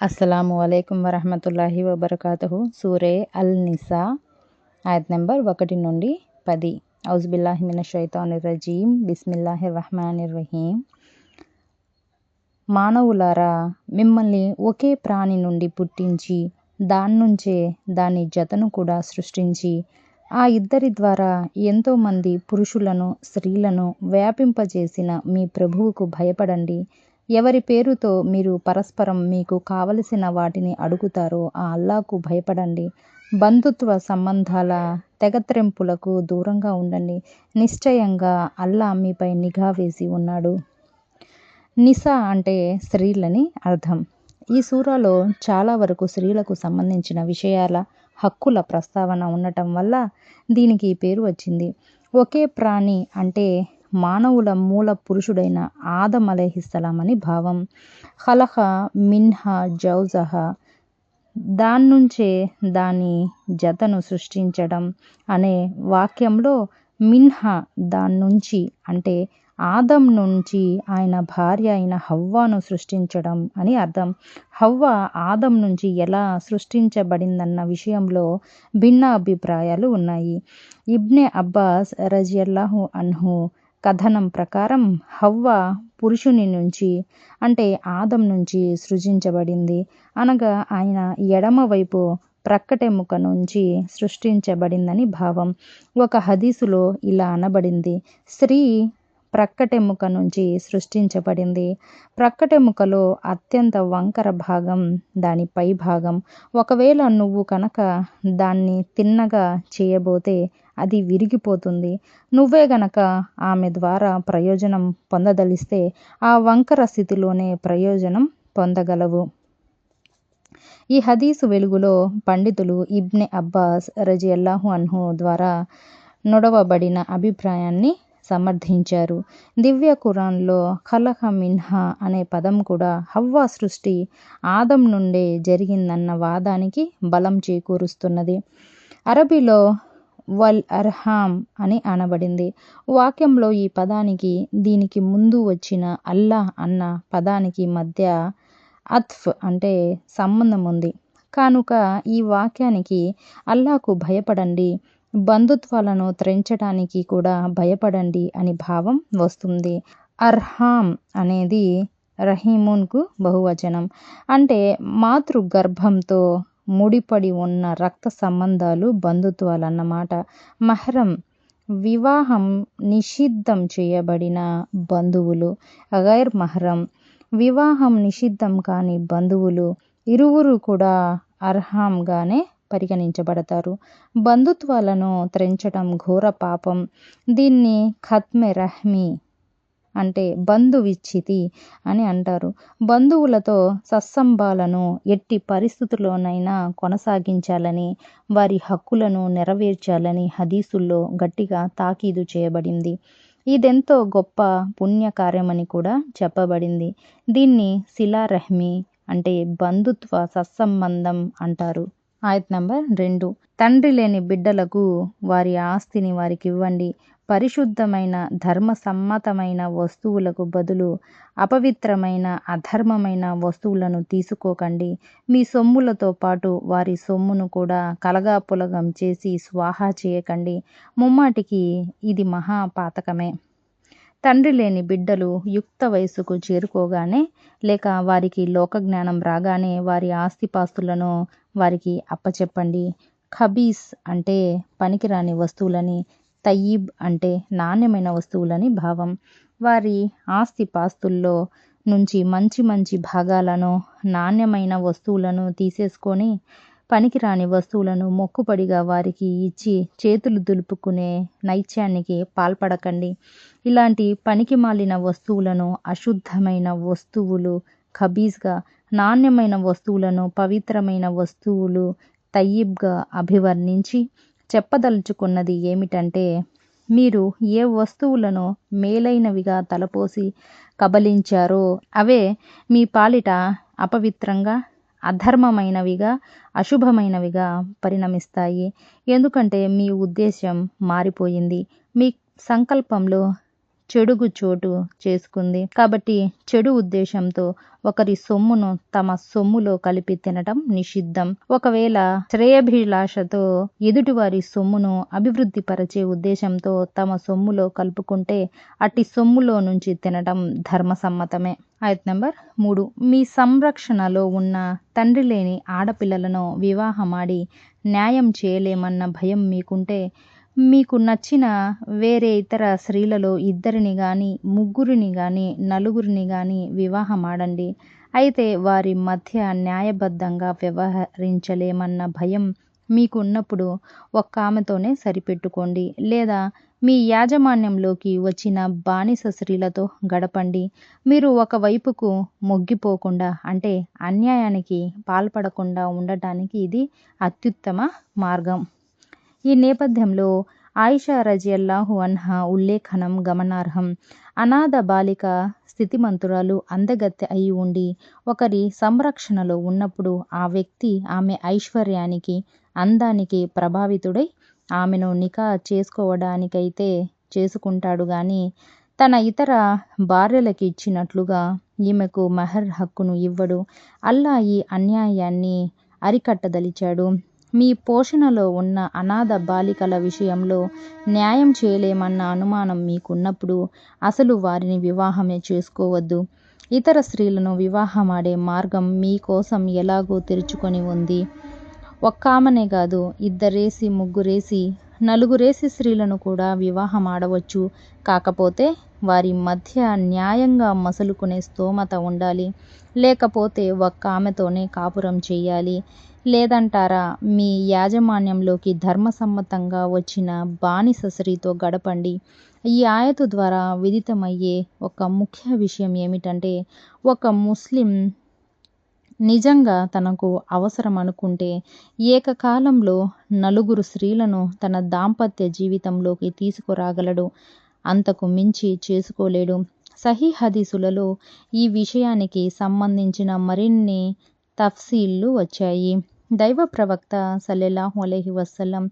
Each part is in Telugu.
అస్సలాము అలైకుం వరహమతుల్లాహి వబర్కాతుహు. సూరే అల్ నిసా ఆయత్ నెంబర్ 1 నుండి 10. ఔజుబిల్లాహి మినష్ షైతానిర్ రజీం. బిస్మిల్లాహిర్ రహ్మానిర్ రహీం. మానవులారా, మిమ్మల్ని ఒకే ప్రాణి నుండి పుట్టించి దాన్నుంచే దాని జతను కూడా సృష్టించి ఆ ఇద్దరి ద్వారా ఎంతోమంది పురుషులను స్త్రీలను వ్యాపింపజేసిన మీ ప్రభువుకు భయపడండి. ఎవరి పేరుతో మీరు పరస్పరం మీకు కావలసిన వాటిని అడుగుతారో ఆ అల్లాకు భయపడండి. బంధుత్వ సంబంధాల తెగత్రెంపులకు దూరంగా ఉండండి. నిశ్చయంగా అల్లా మీపై నిఘా వేసి ఉన్నాడు. నిసా అంటే స్త్రీలని అర్థం. ఈ సూరాలో చాలా వరకు స్త్రీలకు సంబంధించిన విషయాల హక్కుల ప్రస్తావన ఉండటం వల్ల దీనికి ఈ పేరు వచ్చింది. ఒకే ప్రాణి అంటే మానవుల మూల పురుషుడైన ఆదం అలైహిస్సలాం అని భావం. ఖలఖ మిన్హా జౌజహా, దాన్నుంచే దాని జతను సృష్టించడం అనే వాక్యంలో మిన్హా దాన్నుంచి అంటే ఆదం నుంచి ఆయన భార్య అయిన హవ్వాను సృష్టించడం అని అర్థం. హవ్వ ఆదం నుంచి ఎలా సృష్టించబడిందన్న విషయంలో భిన్న అభిప్రాయాలు ఉన్నాయి. ఇబ్నె అబ్బాస్ రజియల్లాహు అన్హు కథనం ప్రకారం హవ్వ పురుషుని నుంచి అంటే ఆదం నుంచి సృజించబడింది అనగా ఆయన ఎడమవైపు ప్రక్కటెముక నుంచి సృష్టించబడిందని భావం. ఒక హదీసులో ఇలా అనబడింది: స్త్రీ ప్రక్కటెముక నుంచి సృష్టించబడింది. ప్రక్కటెముకలో అత్యంత వంకర భాగం దాని పై భాగం. ఒకవేళ నువ్వు కనుక దాన్ని తిన్నగా చేయబోతే అది విరిగిపోతుంది. నువ్వే గనక ఆమె ద్వారా ప్రయోజనం పొందదలిస్తే ఆ వంకర స్థితిలోనే ప్రయోజనం పొందగలవు. ఈ హదీసు వెలుగులో పండితులు ఇబ్నె అబ్బాస్ రజియల్లాహు అన్హు ద్వారా నొడవబడిన అభిప్రాయాన్ని సమర్థించారు. దివ్య ఖురాన్లో ఖలఖ మిన్హా అనే పదం కూడా హవ్వ సృష్టి ఆదం నుండే జరిగిందన్న వాదానికి బలం చేకూరుస్తున్నది. అరబీలో వల్ అర్హామ్ అని అనబడింది. వాక్యంలో ఈ పదానికి దీనికి ముందు వచ్చిన అల్లాహ్ అన్న పదానికి మధ్య అత్ఫ్ అంటే సంబంధం ఉంది. కనుక ఈ వాక్యానికి అల్లాకు భయపడండి, బంధుత్వాలను త్రెంచటానికి కూడా భయపడండి అని భావం వస్తుంది. అర్హామ్ అనేది రహీమున్కు బహువచనం. అంటే మాతృగర్భంతో ముడిపడి ఉన్న రక్త సంబంధాలు, బంధుత్వాలన్నమాట. మహరం వివాహం నిషిద్ధం చేయబడిన బంధువులు. గైర్ మహరం వివాహం నిషిద్ధం కాని బంధువులు. ఇరువురు కూడా అర్హాంగానే పరిగణించబడతారు. బంధుత్వాలను త్రెంచటం ఘోర పాపం. దీన్ని ఖత్మె రహ్మి అంటే బంధు విచ్ఛితి అని అంటారు. బంధువులతో సత్సంబాలను ఎట్టి పరిస్థితుల్లోనైనా కొనసాగించాలని, వారి హక్కులను నెరవేర్చాలని హదీసుల్లో గట్టిగా తాకీదు చేయబడింది. ఇదెంతో గొప్ప పుణ్యకార్యమని కూడా చెప్పబడింది. దీన్ని సిలా రహ్మి అంటే బంధుత్వ సత్సంబంధం అంటారు. ఆయత్ నంబర్ 2. తండ్రి లేని బిడ్డలకు వారి ఆస్తిని వారికివ్వండి. పరిశుద్ధమైన ధర్మసమ్మతమైన వస్తువులకు బదులు అపవిత్రమైన అధర్మమైన వస్తువులను తీసుకోకండి. మీ సొమ్ములతో పాటు వారి సొమ్మును కూడా కలగాపులగం చేసి స్వాహా చేయకండి. ముమ్మాటికి ఇది మహాపాతకమే. తండ్రి లేని బిడ్డలు యుక్త వయసుకు చేరుకోగానే లేక వారికి లోకజ్ఞానం రాగానే వారి ఆస్తిపాస్తులను వారికి అప్పచెప్పండి. ఖబీస్ అంటే పనికిరాని వస్తువులని, తయ్యిబ్ అంటే నాణ్యమైన వస్తువులని భావం. వారి ఆస్తిపాస్తుల్లో నుంచి మంచి మంచి భాగాలను, నాణ్యమైన వస్తువులను తీసేసుకొని పనికిరాని వస్తువులను మొక్కుపడిగా వారికి ఇచ్చి చేతులు దులుపుకునే నైత్యానికి పాల్పడకండి. ఇలాంటి పనికిమాలిన వస్తువులను అశుద్ధమైన వస్తువులు ఖబీస్గా, నాణ్యమైన వస్తువులను పవిత్రమైన వస్తువులు తయ్యిబ్గా అభివర్ణించి చెప్పదలుచుకున్నది ఏమిటంటే, మీరు ఏ వస్తువులను మేలైనవిగా తలపోసి కబలించారో అవే మీ పాలిట అపవిత్రంగా, అధర్మమైనవిగా, అశుభమైనవిగా పరిణమిస్తాయి. ఎందుకంటే మీ ఉద్దేశం మారిపోయింది. మీ సంకల్పంలో చెడుగు చోటు చేసుకుంది. కాబట్టి చెడు ఉద్దేశంతో ఒకరి సొమ్మును తమ సొమ్ములో కలిపి తినటం నిషిద్ధం. ఒకవేళ శ్రేయభిలాషతో ఎదుటివారి సొమ్మును అభివృద్ధి పరిచే ఉద్దేశంతో తమ సొమ్ములో కలుపుకుంటే అట్టి సొమ్ములో నుంచి తినటం ధర్మసమ్మతమే. ఆయత్ నెంబర్ 3. మీ సంరక్షణలో ఉన్న తండ్రి లేని ఆడపిల్లలను వివాహమాడి న్యాయం చేయలేమన్న భయం మీకుంటే మీకు నచ్చిన వేరే ఇతర స్త్రీలలో 2 గాని 3 గాని 4 గాని వివాహమాడండి. అయితే వారి మధ్య న్యాయబద్ధంగా వ్యవహరించలేమన్న భయం మీకు ఉన్నప్పుడు ఒక్క ఆమెతోనే సరిపెట్టుకోండి. లేదా మీ యాజమాన్యంలోకి వచ్చిన బానిస స్త్రీలతో గడపండి. మీరు ఒకవైపుకు మొగ్గిపోకుండా అంటే అన్యాయానికి పాల్పడకుండా ఉండటానికి ఇది అత్యుత్తమ మార్గం. ఈ నేపథ్యంలో ఆయిషా రజియల్లాహు అన్హా ఉల్లేఖనం గమనార్హం. అనాథ బాలిక స్థితిమంతురాలు అందగత్తె అయి ఉండి ఒకరి సంరక్షణలో ఉన్నప్పుడు ఆ వ్యక్తి ఆమె ఐశ్వర్యానికి అందానికి ప్రభావితుడై ఆమెను నికా చేసుకోవడానికైతే చేసుకుంటాడు గాని తన ఇతర భార్యలకి ఇచ్చినట్లుగా ఈమెకు మహర్ హక్కును ఇవ్వడు. అల్లా ఈ అన్యాయాన్ని అరికట్టదలిచాడు. మీ పోషణలో ఉన్న అనాథ బాలికల విషయంలో న్యాయం చేయలేమన్న అనుమానం మీకున్నప్పుడు అసలు వారిని వివాహమే చేసుకోవద్దు. ఇతర స్త్రీలను వివాహమాడే మార్గం మీకోసం ఎలాగో తెరుచుకొని ఉంది. ఒక్కామనే కాదు, 2 3 4 స్త్రీలను కూడా వివాహమాడవచ్చు. కాకపోతే వారి మధ్య న్యాయంగా మసలుకునే స్తోమత ఉండాలి. లేకపోతే ఒక్క ఆమెతోనే కాపురం చెయ్యాలి. లేదంటారా మీ యాజమాన్యంలోకి ధర్మసమ్మతంగా వచ్చిన బానిస స్త్రీతో గడపండి. ఈ ఆయతు ద్వారా విదితమయ్యే ఒక ముఖ్య విషయం ఏమిటంటే ఒక ముస్లిం నిజంగా తనకు అవసరం అనుకుంటే ఏకకాలంలో 4 స్త్రీలను తన దాంపత్య జీవితంలోకి తీసుకురాగలడు. అంతకు మించి చేసుకోలేడు. సహీహ్ హదీసులలో ఈ విషయానికి సంబంధించిన మరిన్ని తఫ్సీళ్లు వచ్చాయి. దైవ ప్రవక్త సల్లల్లాహు అలైహి వసల్లం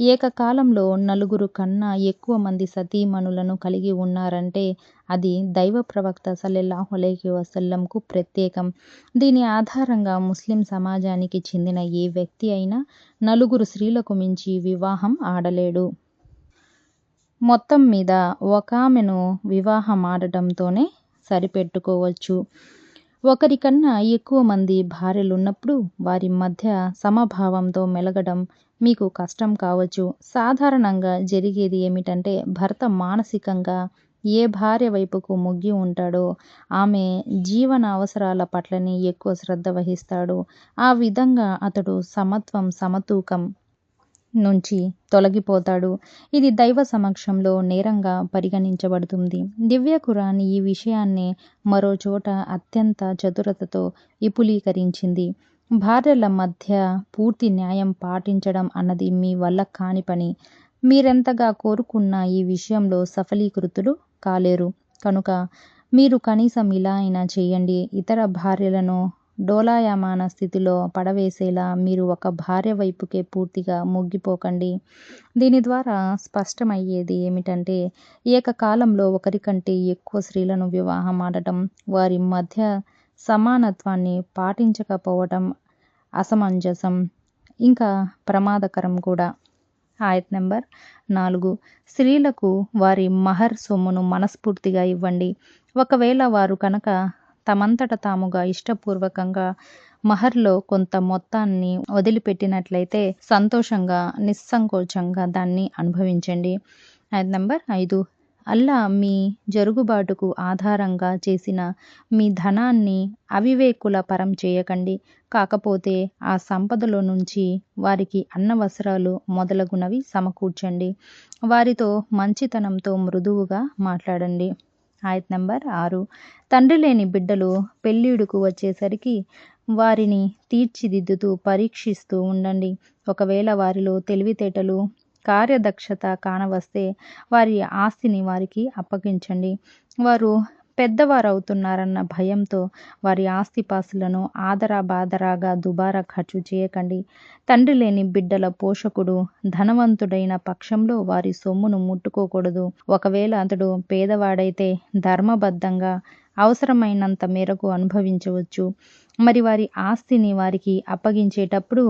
ఏకకాలంలో 4 కన్నా ఎక్కువ మంది సతీమణులను కలిగి ఉన్నారంటే అది దైవ ప్రవక్త సల్లల్లాహు అలైహి వసల్లంకు ప్రత్యేకం. దీని ఆధారంగా ముస్లిం సమాజానికి చెందిన ఏ వ్యక్తి అయినా 4 స్త్రీలకు మించి వివాహం ఆడలేడు. మొత్తం మీద ఒకామెను వివాహమాడటంతోనే సరిపెట్టుకోవచ్చు. ఒకరికన్నా ఎక్కువ మంది భార్యలున్నప్పుడు వారి మధ్య సమభావంతో మెలగడం మీకు కష్టం కావచ్చు. సాధారణంగా జరిగేది ఏమిటంటే భర్త మానసికంగా ఏ భార్య వైపుకు మొగ్గి ఉంటాడో ఆమె జీవన అవసరాల పట్లనే ఎక్కువ శ్రద్ధ వహిస్తాడు. ఆ విధంగా అతడు సమతూకం నుంచి తొలగిపోతాడు. ఇది దైవ సమక్షంలో నేరంగా పరిగణించబడుతుంది. దివ్య ఖురాన్ ఈ విషయాన్ని మరో చోట అత్యంత చతురతతో విపులీకరించింది. భార్యల మధ్య పూర్తి న్యాయం పాటించడం అన్నది మీ వల్ల కాని పని. మీరెంతగా కోరుకున్నా ఈ విషయంలో సఫలీకృతులు కాలేరు. కనుక మీరు కనీసం ఇలా అయినా చేయండి. ఇతర భార్యలను డోలాయమాన స్థితిలో పడవేసేలా మీరు ఒక భార్య వైపుకే పూర్తిగా మొగ్గిపోకండి. దీని ద్వారా స్పష్టమయ్యేది ఏమిటంటే ఏకకాలంలో ఒకరికంటే ఎక్కువ స్త్రీలను వివాహమాడటం, వారి మధ్య సమానత్వాన్ని పాటించకపోవటం అసమంజసం, ఇంకా ప్రమాదకరం కూడా. ఆయత్ నెంబర్ 4. స్త్రీలకు వారి మహర్ సొమ్మును మనస్ఫూర్తిగా ఇవ్వండి. ఒకవేళ వారు కనుక తమంతట తాముగా ఇష్టపూర్వకంగా మహర్లో కొంత మొత్తాన్ని వదిలిపెట్టినట్లయితే సంతోషంగా నిస్సంకోచంగా దాన్ని అనుభవించండి. ఆయత్ నెంబర్ 5. అల్లా మీ జరుగుబాటుకు ఆధారంగా చేసిన మీ ధనాన్ని అవివేకుల పరం చేయకండి. కాకపోతే ఆ సంపదలో నుంచి వారికి అన్నవసరాలు మొదలగునవి సమకూర్చండి. వారితో మంచితనంతో మృదువుగా మాట్లాడండి. ఆయత్ నెంబర్ 6. తండ్రి లేని బిడ్డలు పెళ్ళిడుకు వచ్చేసరికి వారిని తీర్చిదిద్దుతూ పరీక్షిస్తూ ఉండండి. ఒకవేళ వారిలో తెలివితేటలు కార్యదక్షత కానవస్తే వారి ఆస్తిని వారికి అప్పగించండి. వారు పెద్దవారవుతున్నారన్న భయంతో వారి ఆస్తిపాస్తులను ఆదరాబాదరాగా దుబారా ఖర్చు చేయకండి. తండ్రి లేని బిడ్డల పోషకుడు ధనవంతుడైన పక్షంలో వారి సొమ్మును ముట్టుకోకూడదు. ఒకవేళ అతడు పేదవాడైతే ధర్మబద్ధంగా అవసరమైనంత మేరకు అనుభవించవచ్చు. మరి వారి ఆస్తిని వారికి అప్పగించేటప్పుడు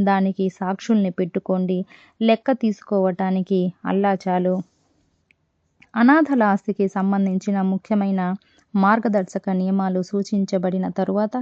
దానికి సాక్షుల్ని పెట్టుకోండి. లెక్క తీసుకోవటానికి అల్లా చాలు. అనాథల ఆస్తికి సంబంధించిన ముఖ్యమైన మార్గదర్శక నియమాలు సూచించబడిన తరువాత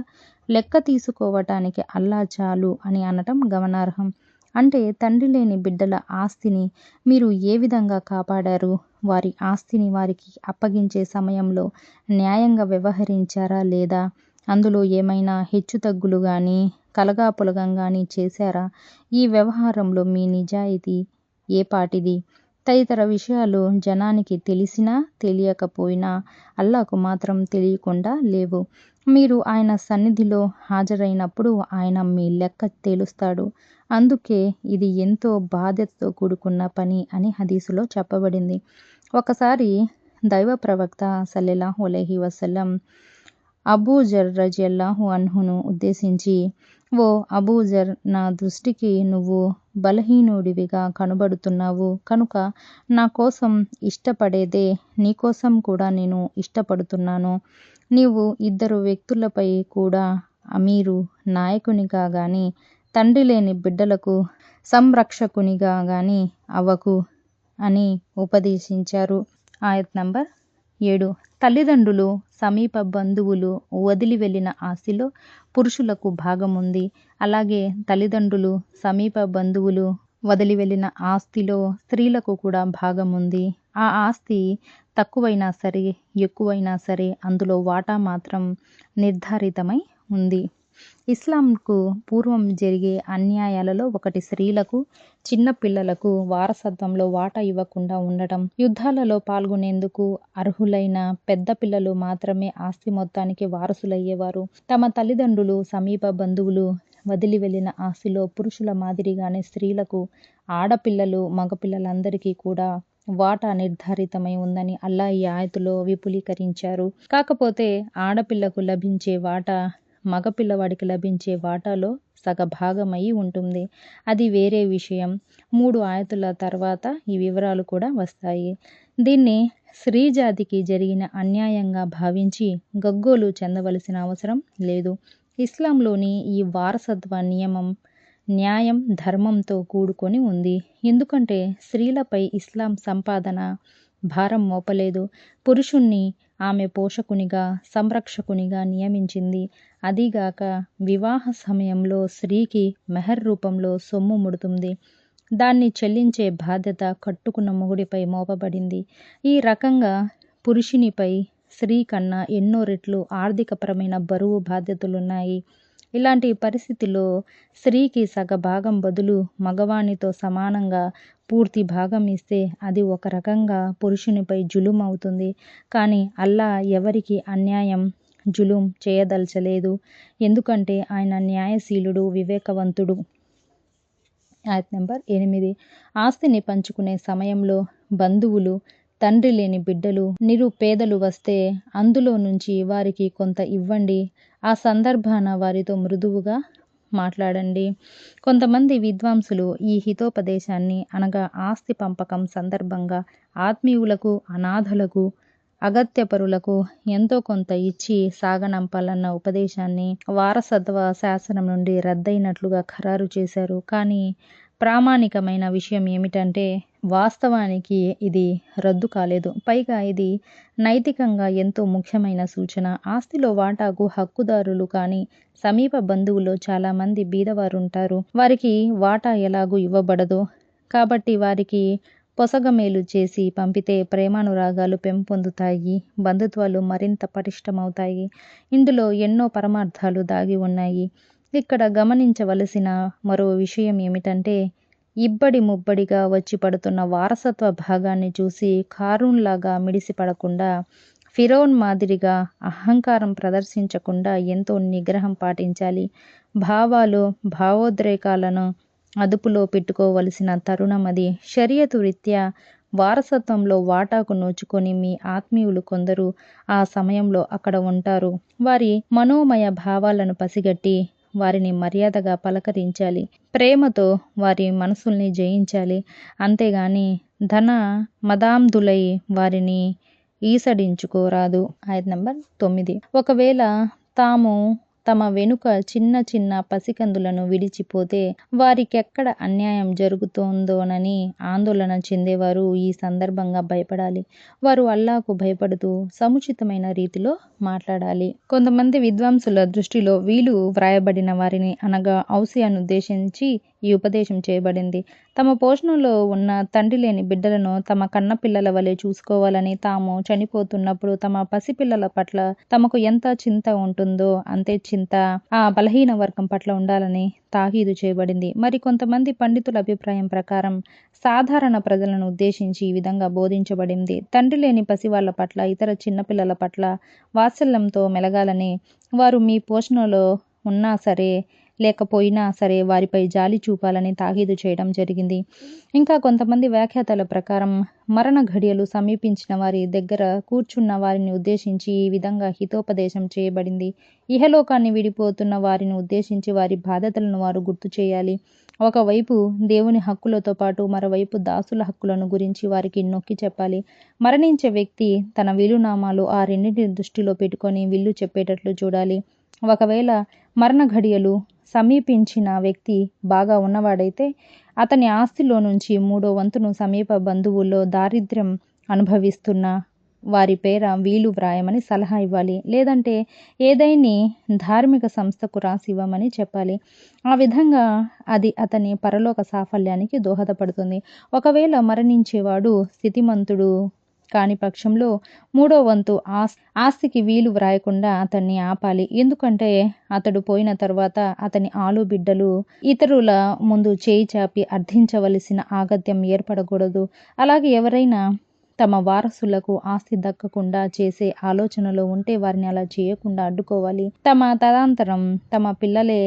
లెక్క తీసుకోవటానికి అల్లా చాలు అని అనటం గమనార్హం. అంటే తండ్రి లేని బిడ్డల ఆస్తిని మీరు ఏ విధంగా కాపాడారు? వారి ఆస్తిని వారికి అప్పగించే సమయంలో న్యాయంగా వ్యవహరించారా లేదా? అందులో ఏమైనా హెచ్చుతగ్గులు కానీ కలగాపులగం కానీ చేశారా? ఈ వ్యవహారంలో మీ నిజాయితీ ఏపాటిది? తదితర విషయాలు జనానికి తెలిసినా తెలియకపోయినా అల్లాకు మాత్రం తెలియకుండా లేవు. మీరు ఆయన సన్నిధిలో హాజరైనప్పుడు ఆయన మీ లెక్క తేలుస్తాడు. అందుకే ఇది ఎంతో బాధ్యతతో కూడుకున్న పని అని హదీసులో చెప్పబడింది. ఒకసారి దైవ ప్రవక్త సల్లల్లాహు అలైహి వసల్లం అబూజర్ రజియల్లాహు అన్హును ఉద్దేశించి, ఓ అబూజర్, నా దృష్టికి నువ్వు బలహీనుడివిగా కనబడుతున్నావు కనుక నా కోసం ఇష్టపడేదే నీకోసం కూడా నేను ఇష్టపడుతున్నాను. నీవు ఇద్దరు వ్యక్తులపై కూడా అమీరు, నాయకునిగా గాని తండ్రి లేని బిడ్డలకు సంరక్షకునిగా గాని అవ్వకు అని ఉపదేశించారు. ఆయత్ నంబర్ 7. తల్లిదండ్రులు, సమీప బంధువులు వదిలి వెళ్ళిన ఆస్తిలో పురుషులకు భాగముంది. అలాగే తల్లిదండ్రులు, సమీప బంధువులు వదిలి వెళ్ళిన ఆస్తిలో స్త్రీలకు కూడా భాగముంది. ఆ ఆస్తి తక్కువైనా సరే ఎక్కువైనా సరే అందులో వాటా మాత్రం నిర్ధారితమై ఉంది. ఇస్లాంకు పూర్వం జరిగే అన్యాయాలలో ఒకటి స్త్రీలకు, చిన్న పిల్లలకు వారసత్వంలో వాటా ఇవ్వకుండా ఉండటం. యుద్ధాలలో పాల్గొనేందుకు అర్హులైన పెద్ద పిల్లలు మాత్రమే ఆస్తి మొత్తానికి వారసులయ్యేవారు. తమ తల్లిదండ్రులు, సమీప బంధువులు వదిలి వెళ్ళిన ఆస్తిలో పురుషుల మాదిరిగానే స్త్రీలకు, ఆడపిల్లలు, మగపిల్లలందరికీ కూడా వాటా నిర్ధారితమై ఉందని అల్లా ఈ ఆయతులో విపులీకరించారు. కాకపోతే ఆడపిల్లకు లభించే వాటా మగపిల్లవాడికి లభించే వాటాలో సగభాగమై ఉంటుంది. అది వేరే విషయం. 3 ఆయతుల తర్వాత ఈ వివరాలు కూడా వస్తాయి. దీన్ని స్త్రీజాతికి జరిగిన అన్యాయంగా భావించి గగ్గోలు చెందవలసిన అవసరం లేదు. ఇస్లాంలోని ఈ వారసత్వ నియమం న్యాయం, ధర్మంతో కూడుకొని ఉంది. ఎందుకంటే స్త్రీలపై ఇస్లాం సంపాదన భారం మోపలేదు. పురుషుణ్ణి ఆమె పోషకునిగా, సంరక్షకునిగా నియమించింది. అదీగాక వివాహ సమయంలో స్త్రీకి మెహర్ రూపంలో సొమ్ము ముడుతుంది. దాన్ని చెల్లించే బాధ్యత కట్టుకున్న మొగుడిపై మోపబడింది. ఈ రకంగా పురుషునిపై స్త్రీ కన్నా ఎన్నో రెట్లు ఆర్థికపరమైన బరువు బాధ్యతలున్నాయి. ఇలాంటి పరిస్థితిలో స్త్రీకి సగభాగం బదులు మగవానితో సమానంగా పూర్తి భాగం ఇస్తే అది ఒక రకంగా పురుషునిపై జులుం అవుతుంది. కానీ అల్లా ఎవరికి అన్యాయం, జులుం చేయదలచలేదు. ఎందుకంటే ఆయన న్యాయశీలుడు, వివేకవంతుడు. ఆయత్ నంబర్ 8. ఆస్తిని పంచుకునే సమయంలో బంధువులు, తండ్రి లేని బిడ్డలు, నిరుపేదలు వస్తే అందులో నుంచి వారికి కొంత ఇవ్వండి. ఆ సందర్భాన వారితో మృదువుగా మాట్లాడండి. కొంతమంది విద్వాంసులు ఈ హితోపదేశాన్ని అనగా ఆస్తి పంపకం సందర్భంగా ఆత్మీయులకు, అనాథలకు, అగత్యపరులకు ఎంతో కొంత ఇచ్చి సాగనంపాలన్న ఉపదేశాన్ని వారసత్వ శాసనం నుండి రద్దయినట్లుగా ఖరారు చేశారు. కానీ ప్రామాణికమైన విషయం ఏమిటంటే వాస్తవానికి ఇది రద్దు కాలేదు. పైగా ఇది నైతికంగా ఎంతో ముఖ్యమైన సూచన. ఆస్తిలో వాటాకు హక్కుదారులు కానీ సమీప బంధువుల్లో చాలామంది బీదవారుంటారు. వారికి వాటా ఎలాగూ ఇవ్వబడదు. కాబట్టి వారికి పొసగమేలు చేసి పంపితే ప్రేమానురాగాలు పెంపొందుతాయి, బంధుత్వాలు మరింత పటిష్టమవుతాయి. ఇందులో ఎన్నో పరమార్థాలు దాగి ఉన్నాయి. ఇక్కడ గమనించవలసిన మరో విషయం ఏమిటంటే ఇబ్బడి ముబ్బడిగా వచ్చి పడుతున్న వారసత్వ భాగాన్ని చూసి కారూన్లాగా మిడిసిపడకుండా, ఫిరౌన్ మాదిరిగా అహంకారం ప్రదర్శించకుండా ఎంతో నిగ్రహం పాటించాలి. భావాలు, భావోద్రేకాలను అదుపులో పెట్టుకోవలసిన తరుణం అది. షరియతు రీత్యా వారసత్వంలో వాటాకు నోచుకొని మీ ఆత్మీయులు కొందరు ఆ సమయంలో అక్కడ ఉంటారు. వారి మనోమయ భావాలను పసిగట్టి వారిని మర్యాదగా పలకరించాలి. ప్రేమతో వారి మనసుల్ని జయించాలి. అంతేగాని ధన మదాంధులై వారిని ఈసడించుకోరాదు. ఆయత్ నంబర్ 9. ఒకవేళ తాము తమ వెనుక చిన్న చిన్న పసికందులను విడిచిపోతే వారికెక్కడ అన్యాయం జరుగుతోందోనని ఆందోళన చెందేవారు ఈ సందర్భంగా భయపడాలి. వారు అల్లాకు భయపడుతూ సముచితమైన రీతిలో మాట్లాడాలి. కొంతమంది విద్వాంసుల దృష్టిలో వీలు వ్రాయబడిన వారిని అనగా ఔసియాను ఉద్దేశించి ఈ ఉపదేశం చేయబడింది. తమ పోషణలో ఉన్న తండ్రి లేని బిడ్డలను తమ కన్నపిల్లల వలె చూసుకోవాలని, తాము చనిపోతున్నప్పుడు తమ పసిపిల్లల పట్ల తమకు ఎంత చింత ఉంటుందో అంతే చింత ఆ బలహీన వర్గం పట్ల ఉండాలని తాకీదు చేయబడింది. మరి కొంతమంది పండితుల అభిప్రాయం ప్రకారం సాధారణ ప్రజలను ఉద్దేశించి ఈ విధంగా బోధించబడింది. తండ్రి లేని పసివాళ్ల పట్ల, ఇతర చిన్నపిల్లల పట్ల వాత్సల్యంతో మెలగాలని, వారు మీ పోషణలో ఉన్నా సరే లేకపోయినా సరే వారిపై జాలి చూపాలని తాకీదు చేయడం జరిగింది. ఇంకా కొంతమంది వ్యాఖ్యాతల ప్రకారం మరణ ఘడియలు సమీపించిన వారి దగ్గర కూర్చున్న వారిని ఉద్దేశించి ఈ విధంగా హితోపదేశం చేయబడింది. ఇహలోకాన్ని విడిపోతున్న వారిని ఉద్దేశించి వారి బాధ్యతలను వారు గుర్తు చేయాలి. ఒకవైపు దేవుని హక్కులతో పాటు మరోవైపు దాసుల హక్కులను గురించి వారికి నొక్కి చెప్పాలి. మరణించే వ్యక్తి తన వీలునామాలు ఆ రెండింటిని దృష్టిలో పెట్టుకొని విల్లు చెప్పేటట్లు చూడాలి. ఒకవేళ మరణ ఘడియలు సమీపించిన వ్యక్తి బాగా ఉన్నవాడైతే అతని ఆస్తిలో నుంచి 3వ వంతును సమీప బంధువుల్లో దారిద్ర్యం అనుభవిస్తున్న వారి పేర వీలు వ్రాయమని సలహా ఇవ్వాలి. లేదంటే ఏదైనా ధార్మిక సంస్థకు రాసి ఇవ్వమని చెప్పాలి. ఆ విధంగా అది అతని పరలోక సాఫల్యానికి దోహదపడుతుంది. ఒకవేళ మరణించేవాడు స్థితిమంతుడు కాని పక్షంలో 3వ వంతు ఆస్తికి వీలు వ్రాయకుండా అతన్ని ఆపాలి. ఎందుకంటే అతడు పోయిన తర్వాత అతని ఆలుబిడ్డలు ఇతరుల ముందు చేయి చాపి అర్థించవలసిన ఆగత్యం ఏర్పడకూడదు. అలాగే ఎవరైనా తమ వారసులకు ఆస్తి దక్కకుండా చేసే ఆలోచనలో ఉంటే వారిని అలా చేయకుండా అడ్డుకోవాలి. తమ తదనంతరం తమ పిల్లలే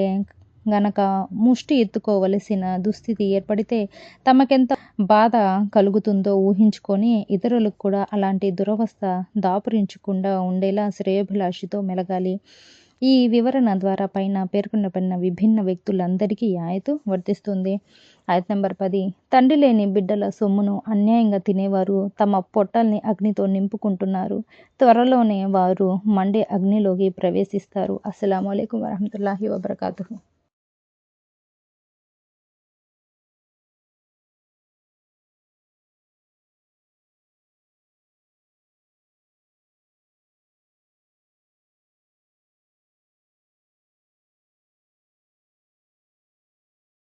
గనక ముష్టి ఎత్తుకోవలసిన దుస్థితి ఏర్పడితే తమకెంత బాధ కలుగుతుందో ఊహించుకొని ఇతరులకు కూడా అలాంటి దురవస్థ దాపురించకుండా ఉండేలా శ్రేయోభిలాషితో మెలగాలి. ఈ వివరణ ద్వారా పైన పేర్కొనబడిన విభిన్న వ్యక్తులందరికీ ఈ ఆయతు వర్తిస్తుంది. ఆయత్ నంబర్ 10. తండ్రి లేని బిడ్డల సొమ్మును అన్యాయంగా తినేవారు తమ పొట్టల్ని అగ్నితో నింపుకుంటున్నారు. త్వరలోనే వారు మండే అగ్నిలోకి ప్రవేశిస్తారు. అస్సలాము అలైకుం వరహమతుల్లాహి వబరకాతుహు.